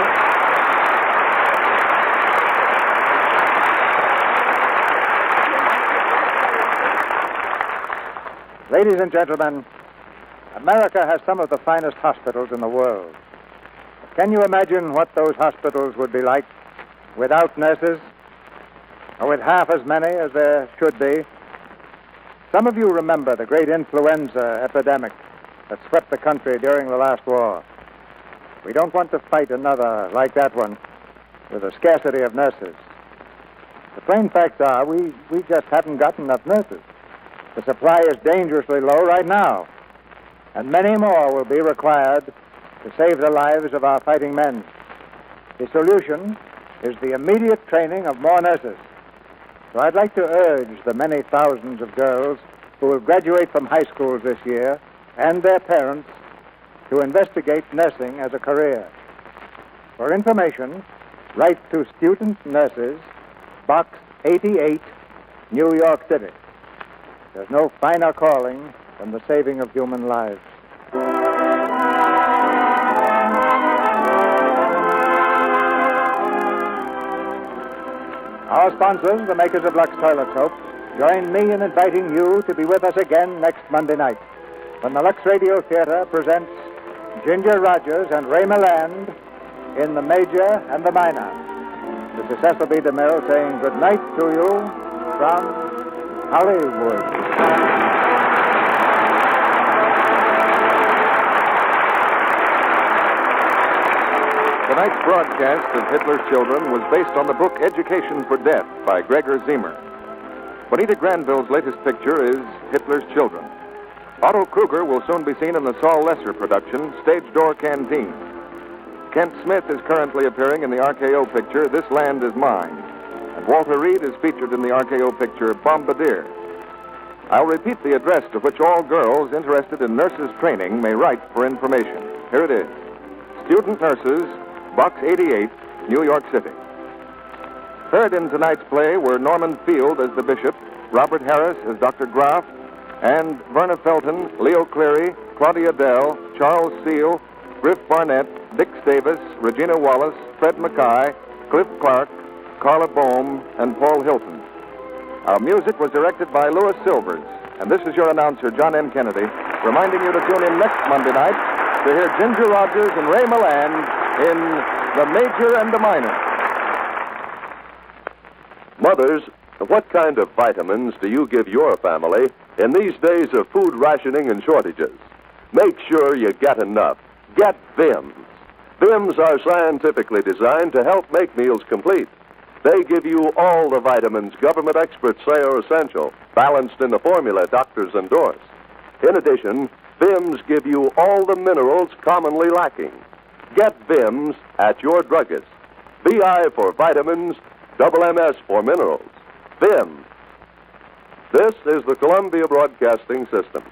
Ladies and gentlemen, America has some of the finest hospitals in the world. Can you imagine what those hospitals would be like without nurses, or with half as many as there should be? Some of you remember the great influenza epidemic that swept the country during the last war. We don't want to fight another like that one with a scarcity of nurses. The plain facts are we just haven't got enough nurses. The supply is dangerously low right now, and many more will be required to save the lives of our fighting men. The solution is the immediate training of more nurses. So I'd like to urge the many thousands of girls who will graduate from high schools this year and their parents to investigate nursing as a career. For information, write to Student Nurses, Box 88, New York City. There's no finer calling than the saving of human lives. Our sponsors, the makers of Lux Toilet Soap, join me in inviting you to be with us again next Monday night when the Lux Radio Theatre presents Ginger Rogers and Ray Milland in The Major and the Minor. This is Cecil B. DeMille saying good night to you from Hollywood. Tonight's broadcast of Hitler's Children was based on the book Education for Deaf by Gregor Ziemer. Bonita Granville's latest picture is Hitler's Children. Otto Kruger will soon be seen in the Saul Lesser production, Stage Door Canteen. Kent Smith is currently appearing in the RKO picture, This Land Is Mine. And Walter Reed is featured in the RKO picture, Bombardier. I'll repeat the address to which all girls interested in nurses' training may write for information. Here it is. Student Nurses, Box 88, New York City. Heard in tonight's play were Norman Field as the bishop, Robert Harris as Dr. Graff, and Verna Felton, Leo Cleary, Claudia Dell, Charles Seal, Griff Barnett, Dick Stavis, Regina Wallace, Fred Mackay, Cliff Clark, Carla Bohm, and Paul Hilton. Our music was directed by Louis Silvers, and this is your announcer, John M. Kennedy, reminding you to tune in next Monday night to hear Ginger Rogers and Ray Milland in The Major and the Minor. Mothers, what kind of vitamins do you give your family in these days of food rationing and shortages? Make sure you get enough. Get VIMS. VIMS are scientifically designed to help make meals complete. They give you all the vitamins government experts say are essential, balanced in the formula doctors endorse. In addition, VIMS give you all the minerals commonly lacking. Get VIMS at your druggist. VI for vitamins, MS for minerals. VIMS. This is the Columbia Broadcasting System.